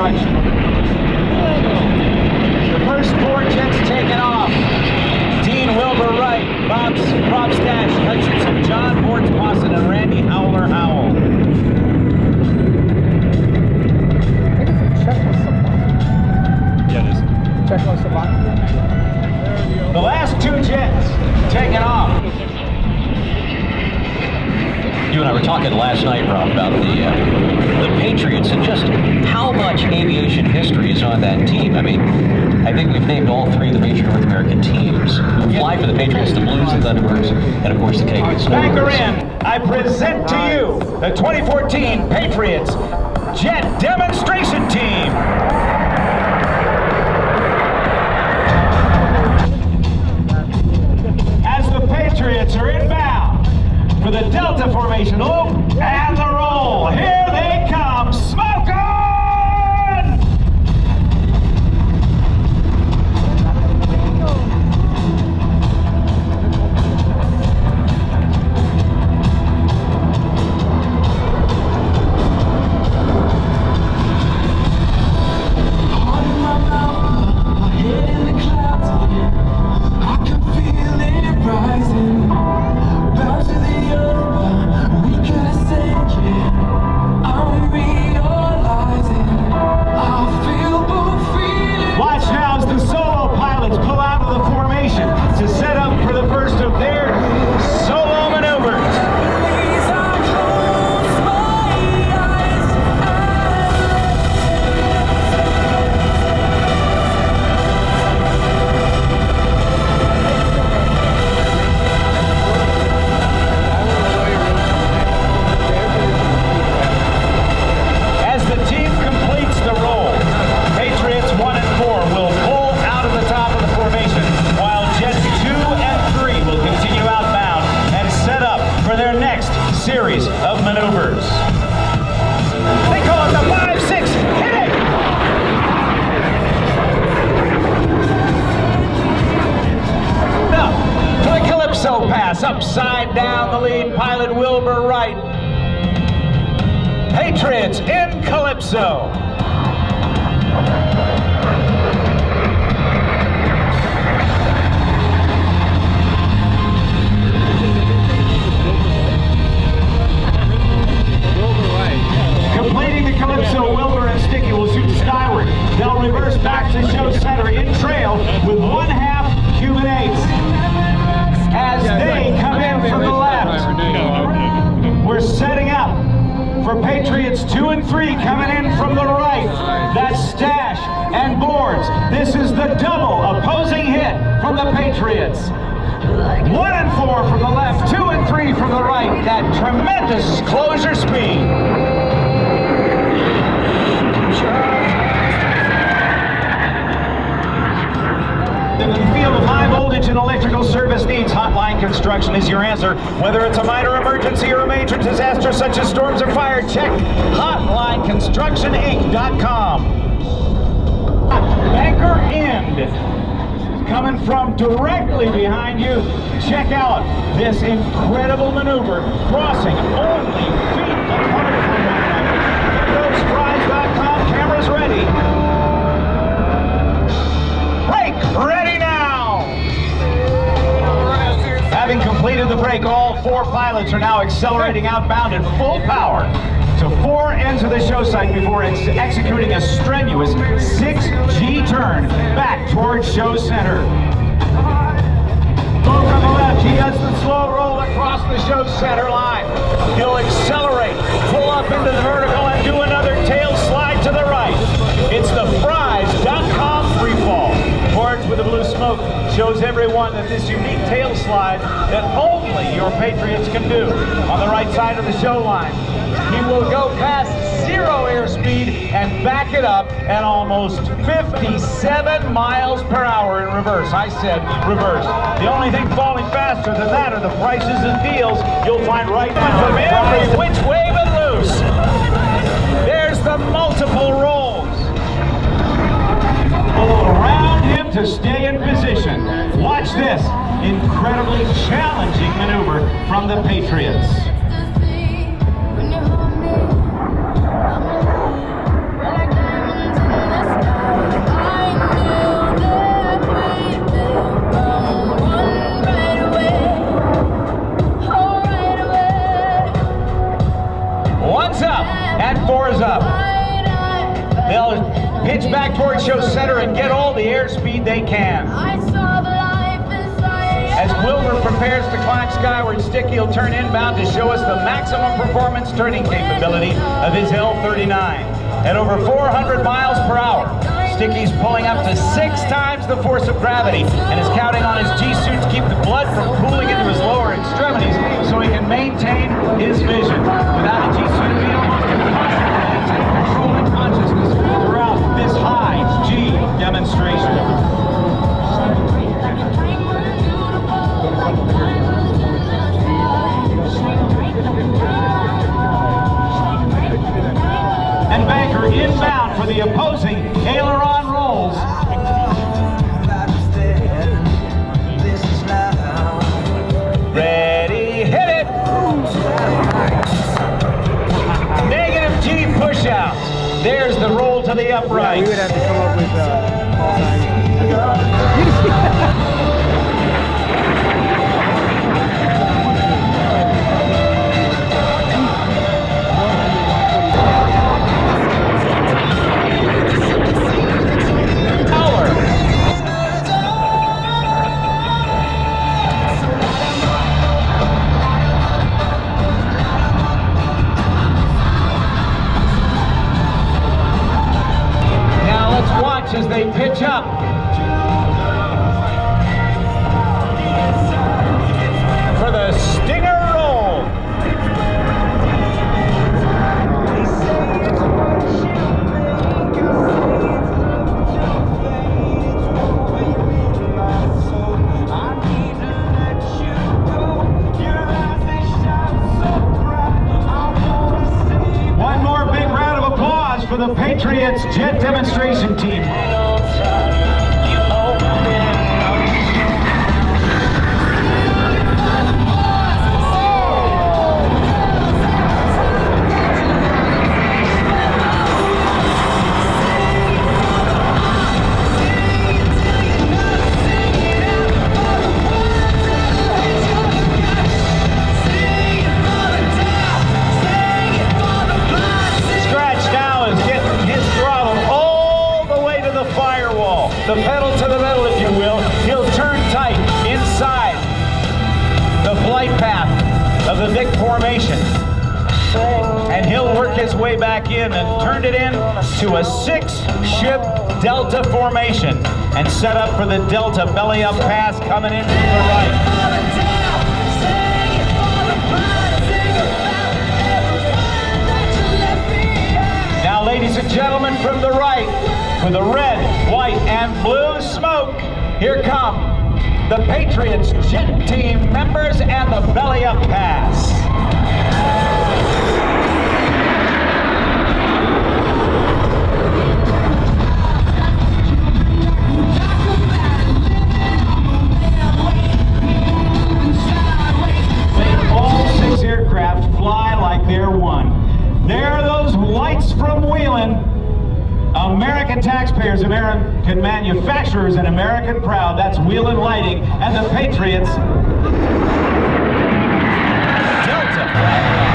construction. The first 4 jets taken off. Dean Wilbur Wright, Rob Stash Hutchinson, John Bortz Pawson, and Randy Howler Howell. Czechoslovakia. The last 2 jets taken off. You and I were talking last night, Rob, about the Patriots and just how much aviation history is on that team. I mean, I think we've named all 3 of the major North American teams who fly for the Patriots, the Blues, the Thunderbirds, and of course the Canadian Snowbirds. Anchor in, I present to you the 2014 Patriots Jet Demonstration Team. As the Patriots are inbound for the Delta formation loop and the roll. Here they come, smoke on! Series of maneuvers. They call it the 5-6, hit it! Now, for the Calypso pass, upside down the lead, pilot Wilbur Wright. Patriots in Calypso. Completing the Calypso, Wilbur and Sticky will shoot skyward. They'll reverse back to show center in trail with 1/2 cubic eighths. As they come in from the left, we're setting up for Patriots 2 and 3 coming in from the right. That's Stash and Boards. This is the double opposing hit from the Patriots. 1 and 4 from the left, 2 and 3 from the right. That tremendous closure speed. In the field of high voltage and electrical service needs, Hotline Construction is your answer. Whether it's a minor emergency or a major disaster such as storms or fire, check HotlineConstructionInc.com. Banker End, coming from directly behind you. Check out this incredible maneuver, crossing only feet apart from one another. GetThoseFries.com, cameras ready. Ready now! Having completed the break, all 4 pilots are now accelerating outbound at full power to 4 ends of the show site before executing a strenuous 6G turn back towards show center. From the left, he does the slow roll across the show center line. He'll accelerate, pull up into the vertical, and do another tail slide to the right. It's the Fries.com freefall. Boards with the blue smoke shows everyone that this unique tail slide that only your Patriots can do. On the right side of the show line, he will go past 0 airspeed and back it up at almost 57 miles per hour in reverse. I said reverse. The only thing falling faster than that are the prices and deals you'll find right now from every which way but loose. There's the multiple rolls. Pull around him to stay in position. Watch this incredibly challenging maneuver from the Patriots. stage back towards show center and get all the airspeed they can. As Wilbur prepares to climb skyward, Sticky will turn inbound to show us the maximum performance turning capability of his L-39. At over 400 miles per hour, Sticky's pulling up to 6 times the force of gravity and is counting on his G-suit to keep the blood from pooling into his lower extremities so he can maintain his vision. Without a G-suit, it'd be almost impossible to maintain control and consciousness throughout this high G demonstration. And Banker inbound for the opposing aileron rolls. Ready, hit it! Negative G push-outs. There's the roll to the upright. We would have to come up with all as they pitch up. For the stinger roll. One more big round of applause for the Patriots Jet Demonstration Team. The pedal to the metal, if you will. He'll turn tight inside the flight path of the Vic formation. And he'll work his way back in and turn it in to a 6-ship Delta formation and set up for the Delta belly up pass coming in from the right. Now, ladies and gentlemen, from the right, with the red, white, and blue smoke, here come the Patriots Jet Team members and the belly up pass. Make all 6 aircraft fly like they're one. There are those lights from Wheeling. American taxpayers, American manufacturers, and American proud. That's Wheeling Lighting and the Patriots Delta.